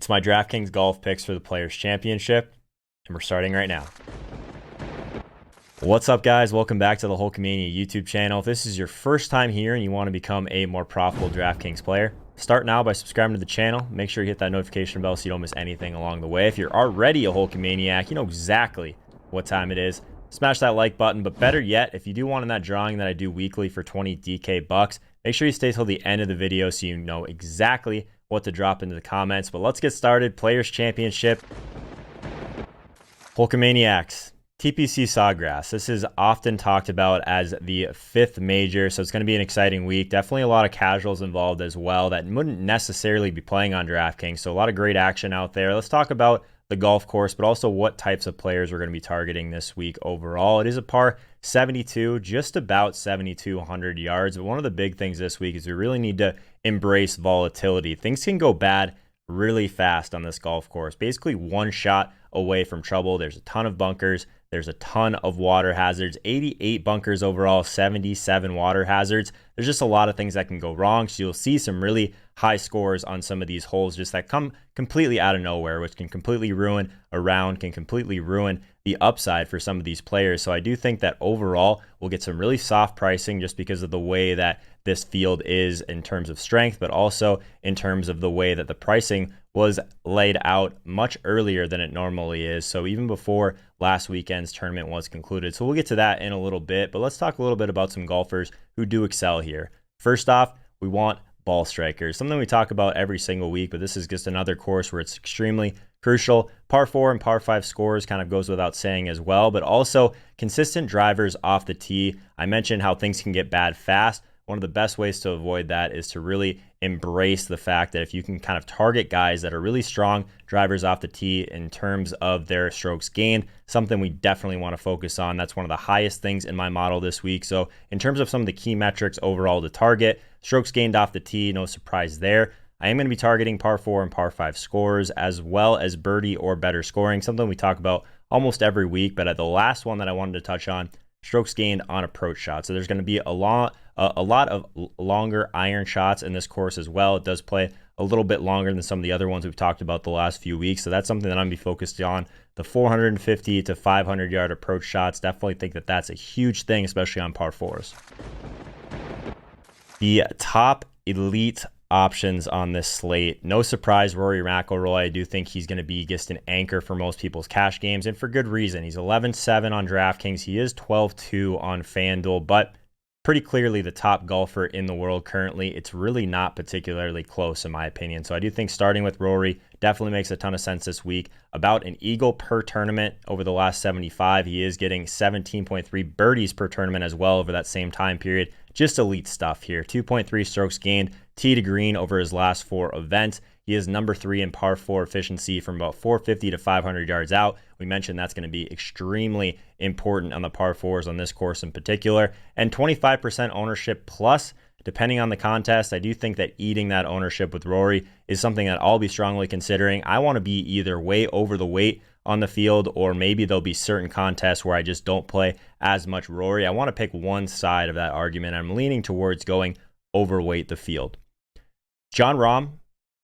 It's my DraftKings golf picks for the Players Championship, and we're starting right now. What's up, guys? Welcome back to the Holkamaniacs YouTube channel. If this is your first time here and you want to become a more profitable DraftKings player, start now by subscribing to the channel. Make sure you hit that notification bell so you don't miss anything along the way. If you're already a Holkamaniac, you know exactly what time it is. Smash that like button, but better yet, if you do want in that drawing that I do weekly for 20 DK bucks, make sure you stay till the end of the video so you know exactly what to drop into the comments. But let's get started. Players Championship. Holkamaniacs. TPC Sawgrass. This is often talked about as the 5th major, so it's going to be an exciting week. Definitely a lot of casuals involved as well that wouldn't necessarily be playing on DraftKings, so a lot of great action out there. Let's talk about the golf course, but also what types of players we're going to be targeting this week overall. It is a par 72, just about 7,200 yards, but one of the big things this week is we really need to embrace volatility. Things can go bad really fast on this golf course. Basically one shot away from trouble. There's a ton of bunkers. There's a ton of water hazards, 88 bunkers overall, 77 water hazards. There's just a lot of things that can go wrong. So you'll see some really high scores on some of these holes just that come completely out of nowhere, which can completely ruin a round, can completely ruin the upside for some of these players. So I do think that overall we'll get some really soft pricing just because of the way that this field is in terms of strength, but also in terms of the way that the pricing was laid out much earlier than it normally is. So even before last weekend's tournament was concluded. So we'll get to that in a little bit, but let's talk a little bit about some golfers who do excel here. First off, we want ball strikers, something we talk about every single week, but this is just another course where it's extremely crucial. Par 4 and par 5 scores kind of goes without saying as well, but also consistent drivers off the tee. I mentioned how things can get bad fast. One of the best ways to avoid that is to really embrace the fact that if you can kind of target guys that are really strong drivers off the tee in terms of their strokes gained, something we definitely want to focus on. That's one of the highest things in my model this week. So in terms of some of the key metrics overall to target, strokes gained off the tee, no surprise there. I am going to be targeting par 4 and par 5 scores as well as birdie or better scoring, something we talk about almost every week. But at the last one that I wanted to touch on, strokes gained on approach shots. So there's going to be a lot of longer iron shots in this course as well. It does play a little bit longer than some of the other ones we've talked about the last few weeks. So that's something that I'm going to be focused on. The 450 to 500 yard approach shots, definitely think that that's a huge thing, especially on par 4s. The top elite options on this slate. No surprise, Rory McIlroy. I do think he's going to be just an anchor for most people's cash games, and for good reason. He's 11-7 on DraftKings. He is 12-2 on FanDuel, but pretty clearly the top golfer in the world currently. It's really not particularly close in my opinion. So I do think starting with Rory definitely makes a ton of sense this week. About an eagle per tournament over the last 75. He is getting 17.3 birdies per tournament as well over that same time period. Just elite stuff here. 2.3 strokes gained, tee to green over his last 4 events. He is number 3 in par 4 efficiency from about 450 to 500 yards out. We mentioned that's going to be extremely important on the par 4s on this course in particular. And 25% ownership plus, depending on the contest. I do think that eating that ownership with Rory is something that I'll be strongly considering. I want to be either way over the weight on the field, or maybe there'll be certain contests where I just don't play as much Rory. I want to pick one side of that argument. I'm leaning towards going overweight the field. Jon Rahm,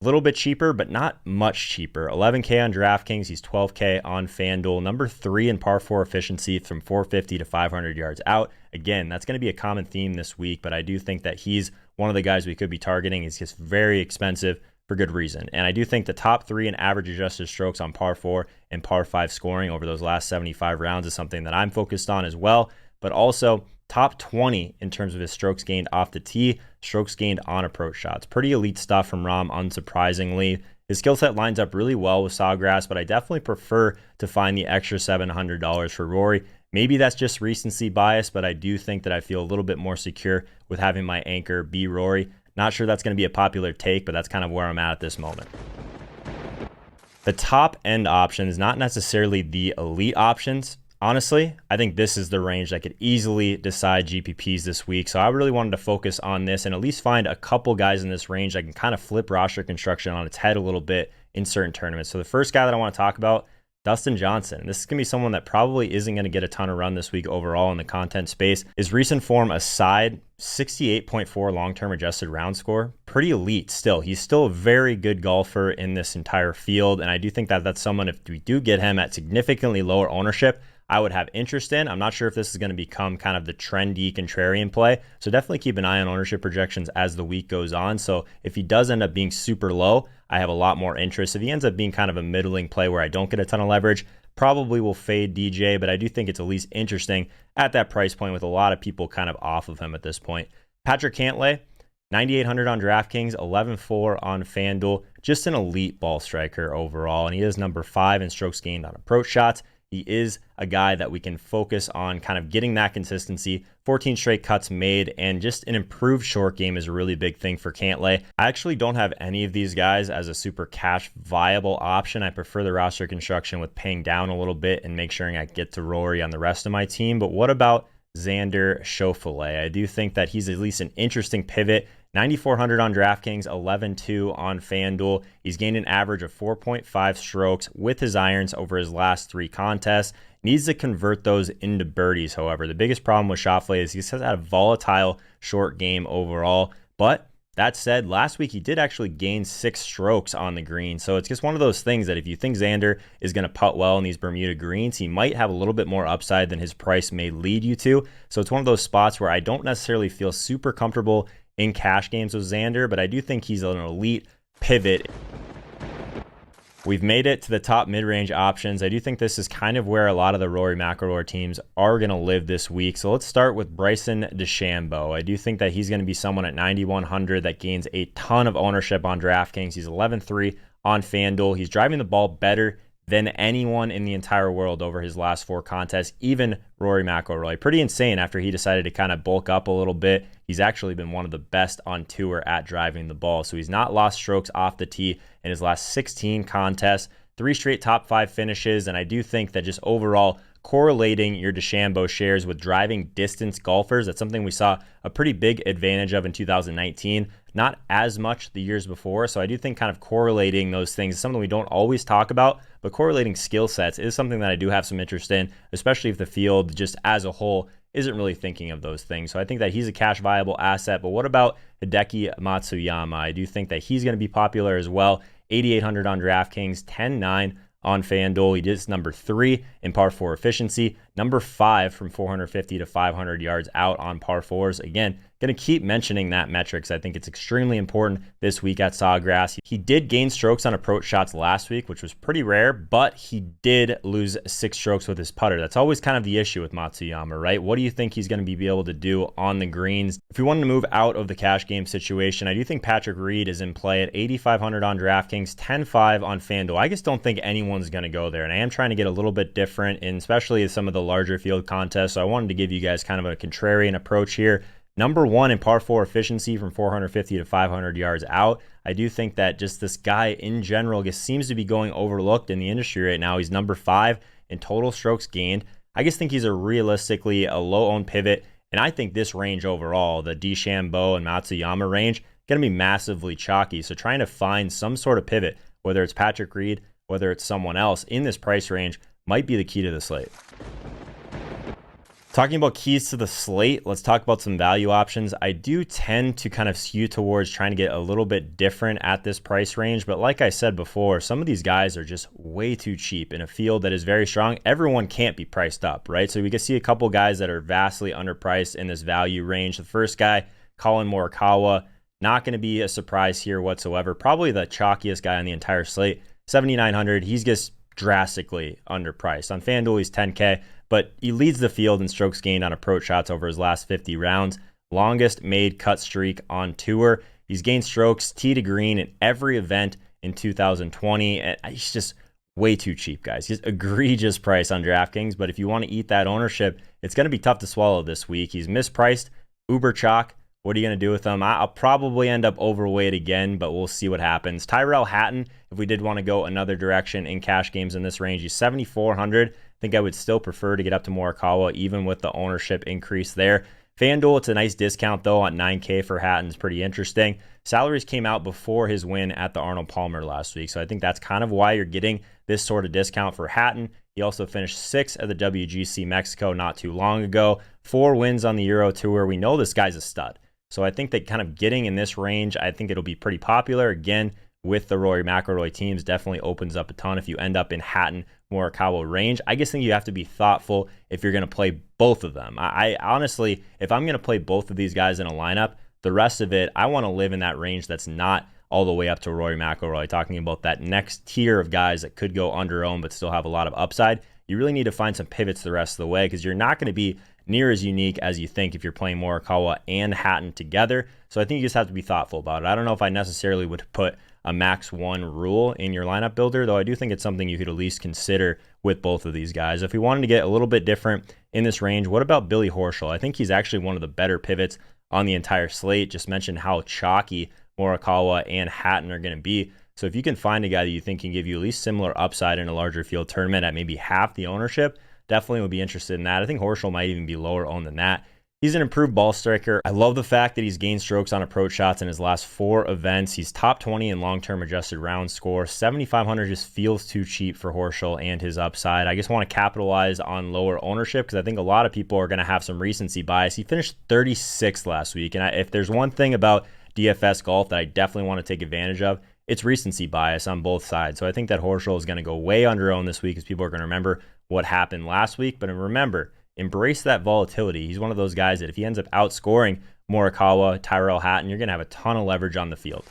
a little bit cheaper, but not much cheaper. 11K on DraftKings. He's 12K on FanDuel. Number 3 in par 4 efficiency from 450 to 500 yards out. Again, that's going to be a common theme this week, but I do think that he's one of the guys we could be targeting. He's just very expensive for good reason. And I do think the top 3 in average adjusted strokes on par 4 and par 5 scoring over those last 75 rounds is something that I'm focused on as well, but also top 20 in terms of his strokes gained off the tee, strokes gained on approach shots. Pretty elite stuff from Rahm, unsurprisingly. His skill set lines up really well with Sawgrass, but I definitely prefer to find the extra $700 for Rory. Maybe that's just recency bias, but I do think that I feel a little bit more secure with having my anchor be Rory. Not sure that's going to be a popular take, but that's kind of where I'm at this moment. The top end options, not necessarily the elite options. Honestly, I think this is the range that could easily decide GPPs this week. So I really wanted to focus on this and at least find a couple guys in this range that can kind of flip roster construction on its head a little bit in certain tournaments. So the first guy that I want to talk about, Dustin Johnson. This is going to be someone that probably isn't going to get a ton of run this week overall in the content space. His recent form aside, 68.4 long-term adjusted round score. pretty elite still. He's still a very good golfer in this entire field, and I do think that that's someone, if we do get him at significantly lower ownership, I would have interest in. I'm not sure if this is going to become kind of the trendy contrarian play, so definitely keep an eye on ownership projections as the week goes on. So if he does end up being super low, I have a lot more interest. If he ends up being kind of a middling play where I don't get a ton of leverage, probably will fade DJ, but I do think it's at least interesting at that price point with a lot of people kind of off of him at this point. Patrick Cantlay, 9,800 on DraftKings, 11.4 on FanDuel, just an elite ball striker overall, and he is number 5 in strokes gained on approach shots. He is a guy that we can focus on kind of getting that consistency, 14 straight cuts made, and just an improved short game is a really big thing for Cantlay. I actually don't have any of these guys as a super cash viable option. I prefer the roster construction with paying down a little bit and make sure I get to Rory on the rest of my team. But what about Xander Schauffele? I do think that he's at least an interesting pivot. 9,400 on DraftKings, 11.2 on FanDuel. He's gained an average of 4.5 strokes with his irons over his last 3 contests. Needs to convert those into birdies, however. The biggest problem with Schauffele is he's had a volatile short game overall. But that said, last week he did actually gain 6 strokes on the green. So it's just one of those things that if you think Xander is going to putt well in these Bermuda greens, he might have a little bit more upside than his price may lead you to. So it's one of those spots where I don't necessarily feel super comfortable in cash games with Xander, but I do think he's an elite pivot. We've made it to the top mid-range options. I do think this is kind of where a lot of the Rory McIlroy teams are going to live this week. So let's start with Bryson DeChambeau. I do think that he's going to be someone at 9,100 that gains a ton of ownership on DraftKings. He's 11.3 on FanDuel. He's driving the ball better than anyone in the entire world over his last 4 contests, even Rory McIlroy. Pretty insane after he decided to kind of bulk up a little bit. He's actually been one of the best on tour at driving the ball. So he's not lost strokes off the tee in his last 16 contests, 3 straight top 5 finishes. And I do think that just overall correlating your DeChambeau shares with driving distance golfers, that's something we saw a pretty big advantage of in 2019. Not as much the years before. So I do think kind of correlating those things is something we don't always talk about, but correlating skill sets is something that I do have some interest in, especially if the field just as a whole isn't really thinking of those things. So I think that he's a cash viable asset. But what about Hideki Matsuyama? I do think that he's going to be popular as well. 8,800 on DraftKings, 10.9 on FanDuel. He is number 3 in par 4 efficiency, number 5 from 450 to 500 yards out on par 4s. Again, going to keep mentioning that metrics. I think it's extremely important this week at Sawgrass. He did gain strokes on approach shots last week, which was pretty rare, but he did lose 6 strokes with his putter. That's always kind of the issue with Matsuyama, right? What do you think he's going to be able to do on the greens? If we wanted to move out of the cash game situation, I do think Patrick Reed is in play at 8,500 on DraftKings, 10.5 on FanDuel. I just don't think anyone's going to go there, and I am trying to get a little bit different, and especially some of the larger field contests. So I wanted to give you guys kind of a contrarian approach here. Number 1 in par 4 efficiency from 450 to 500 yards out. I do think that just this guy in general just seems to be going overlooked in the industry right now. He's number 5 in total strokes gained. I just think he's realistically a low-owned pivot, and I think this range overall, the DeChambeau and Matsuyama range, going to be massively chalky. So trying to find some sort of pivot, whether it's Patrick Reed, whether it's someone else in this price range, might be the key to the slate. Talking about keys to the slate, let's talk about some value options. I do tend to kind of skew towards trying to get a little bit different at this price range. But like I said before, some of these guys are just way too cheap in a field that is very strong. Everyone can't be priced up, right? So we can see a couple guys that are vastly underpriced in this value range. The first guy, Colin Morikawa, not going to be a surprise here whatsoever. Probably the chalkiest guy on the entire slate, 7,900. He's just drastically underpriced. On FanDuel, he's 10K. But he leads the field in strokes gained on approach shots over his last 50 rounds. Longest made cut streak on tour. He's gained strokes tee to green in every event in 2020. And he's just way too cheap, guys. He's egregious price on DraftKings. But if you want to eat that ownership, it's going to be tough to swallow this week. He's mispriced, uber chalk. What are you going to do with him? I'll probably end up overweight again, but we'll see what happens. Tyrell Hatton, if we did want to go another direction in cash games in this range, he's 7,400. I think I would still prefer to get up to Morikawa, even with the ownership increase there. FanDuel, it's a nice discount, though, on 9K for Hatton. It's pretty interesting. Salaries came out before his win at the Arnold Palmer last week, so I think that's kind of why you're getting this sort of discount for Hatton. He also finished 6th at the WGC Mexico not too long ago. 4 wins on the Euro Tour. We know this guy's a stud. So I think that kind of getting in this range, I think it'll be pretty popular. Again, with the Rory McIlroy teams, definitely opens up a ton if you end up in Hatton, Morikawa range. I just think you have to be thoughtful if you're going to play both of them. I honestly, if I'm going to play both of these guys in a lineup, the rest of it, I want to live in that range that's not all the way up to Rory McIlroy, talking about that next tier of guys that could go under-owned but still have a lot of upside. You really need to find some pivots the rest of the way because you're not going to be near as unique as you think if you're playing Morikawa and Hatton together. So I think you just have to be thoughtful about it. I don't know if I necessarily would put a max one rule in your lineup builder, though I do think it's something you could at least consider with both of these guys. If we wanted to get a little bit different in this range, what about Billy Horschel? I think he's actually one of the better pivots on the entire slate. Just mentioned how chalky Morikawa and Hatton are going to be. So if you can find a guy that you think can give you at least similar upside in a larger field tournament at maybe half the ownership, definitely would be interested in that. I think Horschel might even be lower owned than that. He's an improved ball striker. I love the fact that he's gained strokes on approach shots in his last 4 events. He's top 20 in long-term adjusted round score. 7,500 just feels too cheap for Horschel and his upside. I just want to capitalize on lower ownership because I think a lot of people are going to have some recency bias. He finished 36th last week, and if there's one thing about DFS golf that I definitely want to take advantage of, it's recency bias on both sides. So I think that Horschel is going to go way under-owned this week because people are going to remember what happened last week. But remember, embrace that volatility. He's one of those guys that if he ends up outscoring Morikawa, Tyrrell Hatton, you're going to have a ton of leverage on the field.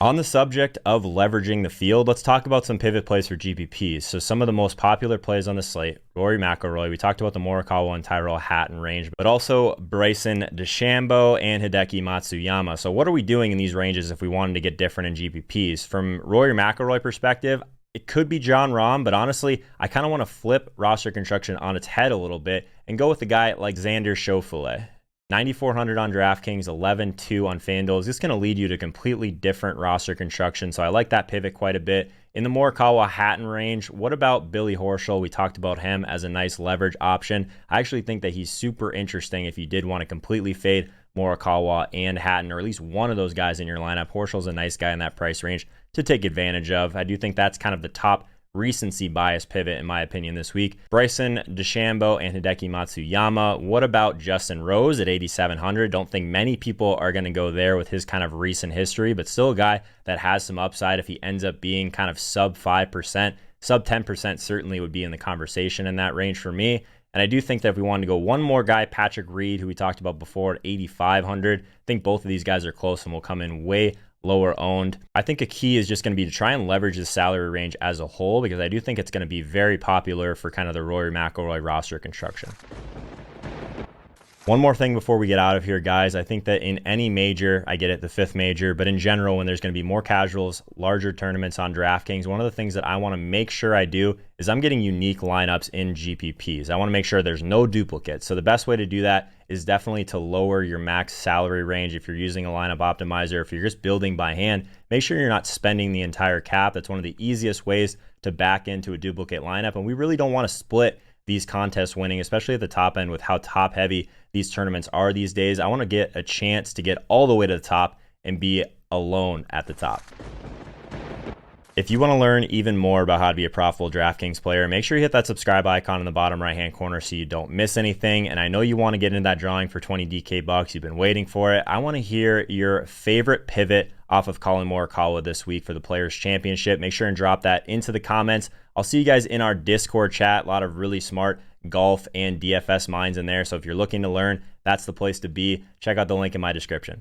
On the subject of leveraging the field, let's talk about some pivot plays for GPPs. So some of the most popular plays on the slate, Rory McIlroy. We talked about the Morikawa and Tyrrell Hatton range, but also Bryson DeChambeau and Hideki Matsuyama. So what are we doing in these ranges if we wanted to get different in GPPs? From Rory McIlroy perspective, it could be Jon Rahm, but honestly, I kind of want to flip roster construction on its head a little bit and go with a guy like Xander Schauffele. 9,400 on DraftKings, 11.2 on FanDuel. Is this going to lead you to completely different roster construction? So I like that pivot quite a bit. In the Morikawa Hatton range, what about Billy Horschel? We talked about him as a nice leverage option. I actually think that he's super interesting if you did want to completely fade Morikawa and Hatton, or at least one of those guys in your lineup. Horschel's a nice guy in that price range to take advantage of. I do think that's kind of the top recency bias pivot in my opinion this week. Bryson DeChambeau and Hideki Matsuyama. What about Justin Rose at 8,700? Don't think many people are going to go there with his kind of recent history, but still a guy that has some upside if he ends up being kind of sub 5%. Sub 10% certainly would be in the conversation in that range for me. And I do think that if we wanted to go one more guy, Patrick Reed, who we talked about before at 8,500, I think both of these guys are close and will come in way lower owned. I think a key is just going to be to try and leverage the salary range as a whole because I do think it's going to be very popular for kind of the Rory McIlroy roster construction. One more thing before we get out of here, guys. I think that in any major, I get it, the 5th major, but in general, when there's going to be more casuals, larger tournaments on DraftKings, one of the things that I want to make sure I do is I'm getting unique lineups in GPPs. I want to make sure there's no duplicates. So the best way to do that is definitely to lower your max salary range. If you're using a lineup optimizer, if you're just building by hand, make sure you're not spending the entire cap. That's one of the easiest ways to back into a duplicate lineup. And we really don't want to split these contests winning, especially at the top end with how top heavy these tournaments are these days. I want to get a chance to get all the way to the top and be alone at the top. If you want to learn even more about how to be a profitable DraftKings player, make sure you hit that subscribe icon in the bottom right-hand corner so you don't miss anything. And I know you want to get into that drawing for 20 DK bucks. You've been waiting for it. I want to hear your favorite pivot off of Collin Morikawa this week for the Players Championship. Make sure and drop that into the comments. I'll see you guys in our Discord chat. A lot of really smart golf and DFS minds in there. So if you're looking to learn, that's the place to be. Check out the link in my description.